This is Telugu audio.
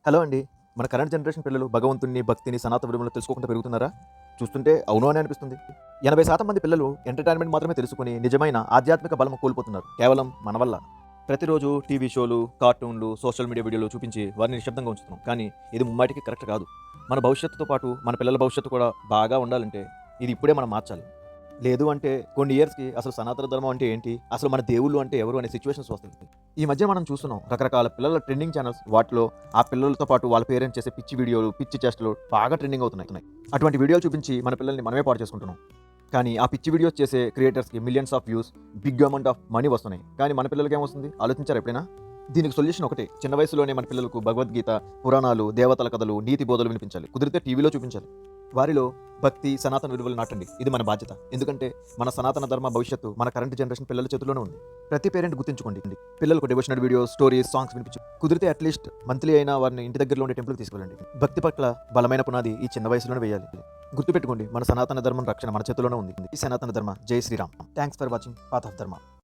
హలో అండి. మన కరెంట్ జనరేషన్ పిల్లలు భగవంతుడిని, భక్తిని, సనాతన విలువలను తెలుసుకోకుండా పెరుగుతున్నారా? చూస్తుంటే అవును అని అనిపిస్తుంది. 80% మంది పిల్లలు ఎంటర్‌టైన్‌మెంట్ మాత్రమే తెలుసుకొని నిజమైన ఆధ్యాత్మిక బలం కోల్పోతున్నారు. కేవలం మన వల్ల. ప్రతిరోజు టీవీ షోలు, కార్టూన్‌లు, సోషల్ మీడియా వీడియోలు చూపించి వారిని నిశ్శబ్దంగా ఉంచుతున్నాం. కానీ ఇది ముమ్మాటికి కరెక్ట్ కాదు. మన భవిష్యత్తుతో పాటు మన పిల్లల భవిష్యత్తు కూడా బాగా ఉండాలంటే ఇది ఇప్పుడే మనం మార్చాలి. లేదు అంటే కొన్ని ఇయర్స్‌కి అసలు సనాతన ధర్మం అంటే ఏంటి? అసలు మన దేవుళ్ళు అంటే ఎవరు అనే సిట్యుయేషన్స్ వస్తాయి. ఈ మధ్య మనం చూస్తున్నాం రకరకాల పిల్లల ట్రెండింగ్ ఛానెల్స్ వాటిలో ఆ పిల్లలతో పాటు వాళ్ళ పేరెంట్స్ చేసే పిచ్చి వీడియోలు, పిచ్చి చేష్టలు బాగా ట్రెండింగ్ అవుతున్నాయి. అటువంటి వీడియోలు చూపించి మన పిల్లల్ని మనమే పాడు చేసుకుంటున్నాం. కానీ ఆ పిచ్చి వీడియోస్ చేసే క్రియేటర్స్‌కి millions of views, big amount of money వస్తున్నాయి. కానీ మన పిల్లలకి ఏమొస్తుంది? ఆలోచించారా ఎప్పుడైనా? దీనికి సొల్యూషన్ ఒకటే. చిన్న వయసులోనే మన పిల్లలకు భగవద్గీత, పురాణాలు, దేవతల కథలు, నీతి బోధనలు వినిపించాలి. కుదిరితే టీవీలో చూపించాలి. వారిలో భక్తి, సనాతన విలువలు నాటండి. ఇది మన బాధ్యత. ఎందుకంటే మన సనాతన ధర్మ భవిష్యత్తు మన కరెంట్ జనరేషన్ పిల్లల చేతుల్లోనే ఉంది. ప్రతి పేరెంట్ గుర్తుంచుకోండి. పిల్లలకు డివోషనల్ వీడియోస్, స్టోరీస్, సాంగ్స్ వినిపించు. కుదిరితే అట్లీస్ట్ మంత్లీ అయినా వారిని ఇంటి దగ్గరలో ఉండే టెంపుల్‌కి తీసుకెళ్ళండి. భక్తి పట్ల బలమైన పునాది ఈ చిన్న వయసులోనే వేయాలి. గుర్తుపెట్టుకోండి, మన సనాతన ధర్మం రక్షణ మన చేతుల్లోనే ఉంది. ఈ సనాతన ధర్మ జై Sriram. Thanks for watching path of ధర్మ.